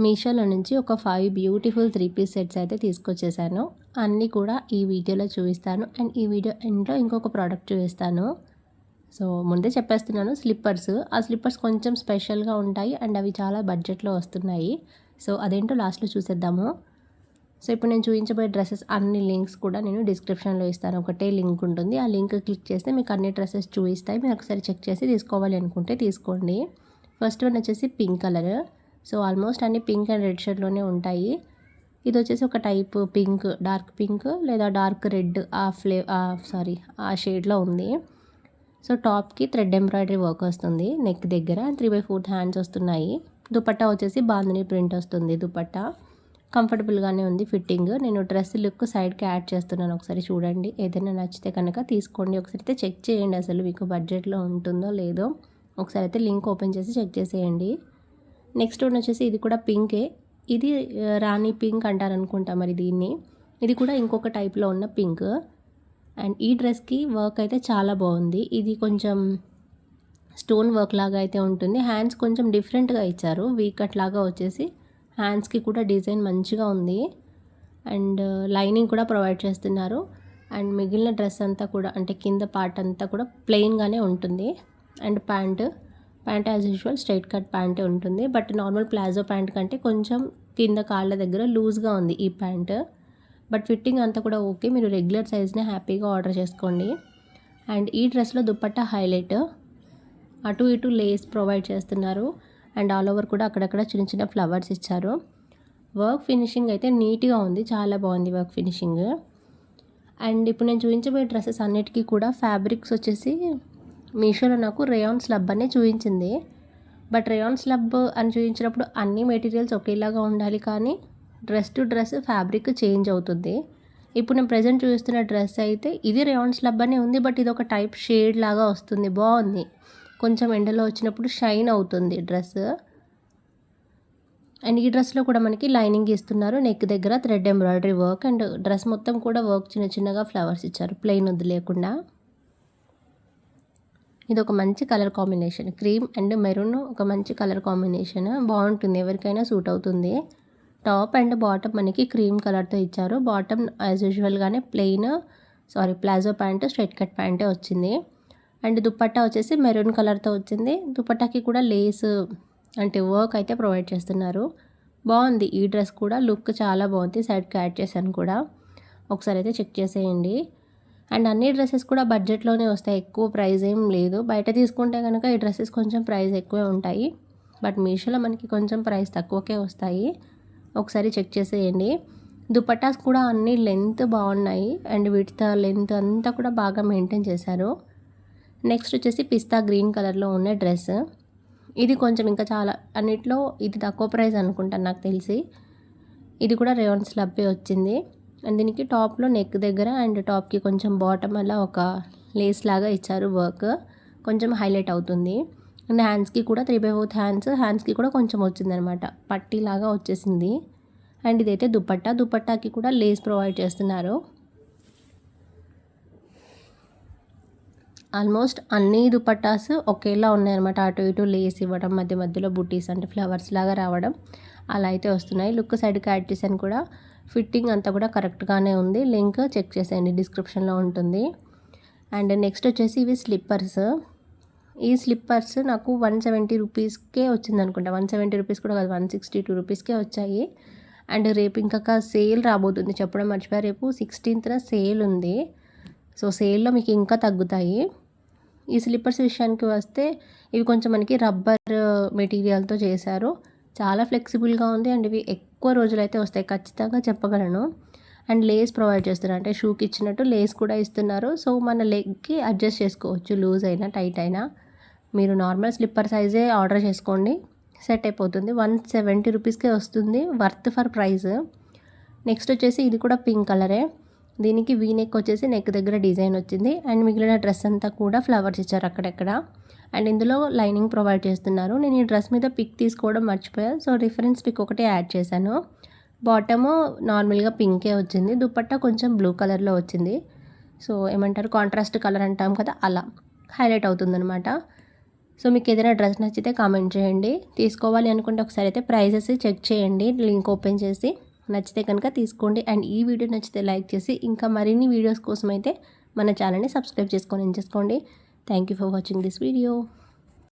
మీషోలో నుంచి ఒక 5 బ్యూటిఫుల్ 3 పీస్ సెట్స్ అయితే తీసుకొచ్చేసాను. అన్నీ కూడా ఈ వీడియోలో చూపిస్తాను. అండ్ ఈ వీడియో ఎండ్‌లో ఇంకొక ప్రోడక్ట్ చూపిస్తాను. సో, ముందే చెప్పేస్తున్నాను స్లిప్పర్స్. ఆ స్లిప్పర్స్ కొంచెం స్పెషల్‌గా ఉంటాయి. అండ్ అవి చాలా బడ్జెట్‌లో వస్తున్నాయి. సో, అదేంటో లాస్ట్‌లో చూసేద్దాము. సో, ఇప్పుడు నేను చూపించబోయే డ్రెసెస్ అన్ని లింక్స్ కూడా నేను డిస్క్రిప్షన్‌లో ఇస్తాను. ఒకటే లింక్ ఉంటుంది. ఆ లింక్ క్లిక్ చేస్తే మీకు అన్ని డ్రెసెస్ చూపిస్తాయి. మీరు ఒకసారి చెక్ చేసి తీసుకోవాలి అనుకుంటే తీసుకోండి. ఫస్ట్ వన్ వచ్చేసి పింక్ కలర్. సో ఆల్మోస్ట్ అన్ని పింక్ అండ్ రెడ్ షేడ్లోనే ఉంటాయి. ఇది వచ్చేసి ఒక టైప్ పింక్, డార్క్ పింక్ లేదా డార్క్ రెడ్ ఆ షేడ్లో ఉంది. సో టాప్కి థ్రెడ్ ఎంబ్రాయిడరీ వర్క్ వస్తుంది. నెక్ దగ్గర 3/4 హ్యాండ్స్ వస్తున్నాయి. దుపట్టా వచ్చేసి బాందిని ప్రింట్ వస్తుంది. దుపట్టా కంఫర్టబుల్గానే ఉంది ఫిట్టింగ్. నేను డ్రెస్ లుక్ సైడ్కి యాడ్ చేస్తున్నాను, ఒకసారి చూడండి. ఏదైనా నచ్చితే కనుక తీసుకోండి. ఒకసారి అయితే చెక్ చేయండి అసలు మీకు బడ్జెట్లో ఉంటుందో లేదో. ఒకసారి అయితే లింక్ ఓపెన్ చేసి చెక్ చేసేయండి. నెక్స్ట్ వన్ వచ్చేసి ఇది కూడా పింకే. ఇది రాణి పింక్ అంటారు అనుకుంటా మరి దీన్ని. ఇది కూడా ఇంకొక టైప్లో ఉన్న పింక్. అండ్ ఈ డ్రెస్కి వర్క్ అయితే చాలా బాగుంది. ఇది కొంచెం స్టోన్ వర్క్ లాగా అయితే ఉంటుంది. హ్యాండ్స్ కొంచెం డిఫరెంట్గా ఇచ్చారు. వీ కట్ లాగా వచ్చేసి హ్యాండ్స్కి కూడా డిజైన్ మంచిగా ఉంది. అండ్ లైనింగ్ కూడా ప్రొవైడ్ చేస్తున్నారు. అండ్ మిగిలిన డ్రెస్ అంతా కూడా అంటే కింద పార్ట్ అంతా కూడా ప్లెయిన్గానే ఉంటుంది. And pant as usual straight cut ప్యాంటే ఉంటుంది. బట్ నార్మల్ ప్లాజో ప్యాంట్ కంటే కొంచెం కింద కాళ్ళ దగ్గర లూజ్గా ఉంది ఈ ప్యాంట్. బట్ ఫిట్టింగ్ అంతా కూడా ఓకే. మీరు రెగ్యులర్ సైజ్నే హ్యాపీగా ఆర్డర్ చేసుకోండి. అండ్ ఈ డ్రెస్లో దుపట్టా హైలైట్. అటు ఇటు లేస్ ప్రొవైడ్ చేస్తున్నారు. అండ్ ఆల్ ఓవర్ కూడా అక్కడక్కడ చిన్న చిన్న ఫ్లవర్స్ ఇచ్చారు. వర్క్ ఫినిషింగ్ అయితే నీట్గా ఉంది. చాలా బాగుంది వర్క్ ఫినిషింగ్. అండ్ ఇప్పుడు నేను చూపించబోయే డ్రెస్సెస్ అన్నిటికీ కూడా ఫ్యాబ్రిక్స్ వచ్చేసి మీషోలో నాకు రేయాన్ స్లబ్ అనే చూపించింది. బట్ రేయాన్ స్లబ్ అని చూపించినప్పుడు అన్ని మెటీరియల్స్ ఒకేలాగా ఉండాలి, కానీ dress to dress fabric change అవుతుంది. ఇప్పుడు నేను ప్రజెంట్ చూపిస్తున్న డ్రెస్ అయితే ఇది రేయాన్ స్లబ్ అనే ఉంది. బట్ ఇది ఒక టైప్ షేడ్ లాగా వస్తుంది. బాగుంది. కొంచెం ఎండలో వచ్చినప్పుడు షైన్ అవుతుంది డ్రెస్. అండ్ ఈ డ్రెస్లో కూడా మనకి లైనింగ్ ఇస్తున్నారు. నెక్ దగ్గర thread embroidery work. And dress మొత్తం కూడా వర్క్ చిన్న చిన్నగా ఫ్లవర్స్ ఇచ్చారు, ప్లెయిన్ వద్దు లేకుండా. ఇది ఒక మంచి colour combination. Cream and maroon ఒక మంచి కలర్ కాంబినేషన్. బాగుంటుంది, ఎవరికైనా సూట్ అవుతుంది. టాప్ అండ్ బాటమ్ మనకి క్రీమ్ కలర్తో ఇచ్చారు. బాటమ్ యాజ్ యూజువల్గానే ప్లాజో ప్యాంట్, స్ట్రైట్ కట్ ప్యాంటే వచ్చింది. అండ్ దుపట్టా వచ్చేసి మెరూన్ కలర్తో వచ్చింది. దుపట్టాకి కూడా లేస్ అంటే వర్క్ అయితే ప్రొవైడ్ చేస్తున్నారు. బాగుంది. ఈ డ్రెస్ కూడా లుక్ చాలా బాగుంది. సైడ్కి యాడ్ చేశాను కూడా, ఒకసారి అయితే చెక్ చేసేయండి. అండ్ అన్ని డ్రెస్సెస్ కూడా బడ్జెట్లోనే వస్తాయి, ఎక్కువ ప్రైస్ ఏం లేదు. బయట తీసుకుంటే కనుక ఈ డ్రెస్సెస్ కొంచెం ప్రైస్ ఎక్కువే ఉంటాయి. బట్ మీషోలో మనకి కొంచెం ప్రైస్ తక్కువకే వస్తాయి. ఒకసారి చెక్ చేసేయండి. దుపట్టాస్ కూడా అన్ని లెంత్ బాగున్నాయి. అండ్ వీటితో లెంత్ అంతా కూడా బాగా మెయింటైన్ చేశారు. నెక్స్ట్ వచ్చేసి పిస్తా గ్రీన్ కలర్లో ఉన్న డ్రెస్. ఇది కొంచెం ఇంకా చాలా అన్నిట్లో ఇది తక్కువ ప్రైస్ అనుకుంటాను నాకు తెలిసి. ఇది కూడా రేయాన్ స్లబ్బే వచ్చింది. అండ్ దీనికి టాప్లో నెక్ దగ్గర అండ్ టాప్కి కొంచెం బాటమ్ అలా ఒక లేస్ లాగా ఇచ్చారు. వర్క్ కొంచెం హైలైట్ అవుతుంది. అండ్ హ్యాండ్స్కి కూడా 3/4 హ్యాండ్స్కి కూడా కొంచెం వచ్చిందనమాట, పట్టీలాగా వచ్చేసింది. అండ్ ఇదైతే దుపట్టాకి కూడా లేస్ ప్రొవైడ్ చేస్తున్నారు. ఆల్మోస్ట్ అన్ని దుపట్టాస్ ఒకేలా ఉన్నాయన్నమాట. అటు ఇటు లేస్ ఇవ్వడం, మధ్య మధ్యలో బుటీస్ అంటే ఫ్లవర్స్ లాగా రావడం అలా అయితే వస్తున్నాయి. లుక్ సైడ్కి యాడ్ చేశాను కూడా. ఫిట్టింగ్ అంతా కూడా కరెక్ట్గానే ఉంది. లింక్ చెక్ చేసేయండి, డిస్క్రిప్షన్లో ఉంటుంది. అండ్ నెక్స్ట్ వచ్చేసి ఇవి స్లిప్పర్స్. ఈ స్లిప్పర్స్ నాకు 170 రూపీస్కే వచ్చింది అనుకుంటా. 170 రూపీస్ కూడా కాదు, 162 రూపీస్కే వచ్చాయి. అండ్ రేపు ఇంకా సేల్ రాబోతుంది, చెప్పడం మర్చిపోయా. రేపు 16th సేల్ ఉంది. సో సేల్లో మీకు ఇంకా తగ్గుతాయి. ఈ స్లిప్పర్స్ విషయానికి వస్తే ఇవి కొంచెం మనకి రబ్బర్ మెటీరియల్తో చేశారు. చాలా ఫ్లెక్సిబుల్గా ఉంది. అండ్ ఇవి ఎక్కువ రోజులైతే వస్తాయి ఖచ్చితంగా చెప్పగలను. అండ్ లేస్ ప్రొవైడ్ చేస్తున్నారు, అంటే షూకి ఇచ్చినట్టు లేస్ కూడా ఇస్తున్నారు. సో మన లెగ్కి అడ్జస్ట్ చేసుకోవచ్చు, లూజ్ అయినా టైట్ అయినా. మీరు నార్మల్ స్లిప్పర్ సైజే ఆర్డర్ చేసుకోండి, సెట్ అయిపోతుంది. 170 రూపీస్కే వస్తుంది, వర్త్ ఫర్ ప్రైస్. నెక్స్ట్ వచ్చేసి ఇది కూడా పింక్ కలరే. దీనికి వీ నెక్ వచ్చేసి నెక్ దగ్గర డిజైన్ వచ్చింది. అండ్ మిగిలిన డ్రెస్ అంతా కూడా ఫ్లవర్స్ ఇచ్చారు అక్కడెక్కడ. అండ్ ఇందులో లైనింగ్ ప్రొవైడ్ చేస్తున్నారు. నేను ఈ డ్రెస్ మీద పిక్ తీసుకోవడం మర్చిపోయా, సో రిఫరెన్స్ పిక్ ఒకటే యాడ్ చేశాను. బాటము నార్మల్గా పింకే వచ్చింది. దుపట్టా కొంచెం బ్లూ కలర్లో వచ్చింది. సో ఏమంటారు, కాంట్రాస్ట్ కలర్ అంటాం కదా, అలా హైలైట్ అవుతుందన్నమాట. సో మీకు ఏదైనా డ్రెస్ నచ్చితే కామెంట్ చేయండి. తీసుకోవాలి అనుకుంటే ఒకసారి అయితే ప్రైజెస్ చెక్ చేయండి, లింక్ ఓపెన్ చేసి. నచ్చితే కనుక తీసుకోండి. అండ్ ఈ వీడియో నచ్చితే లైక్ చేసి ఇంకా మరిన్ని వీడియోస్ కోసం అయితే మన ఛానల్ని సబ్స్క్రైబ్ చేసుకోండి. Thank you for watching this video.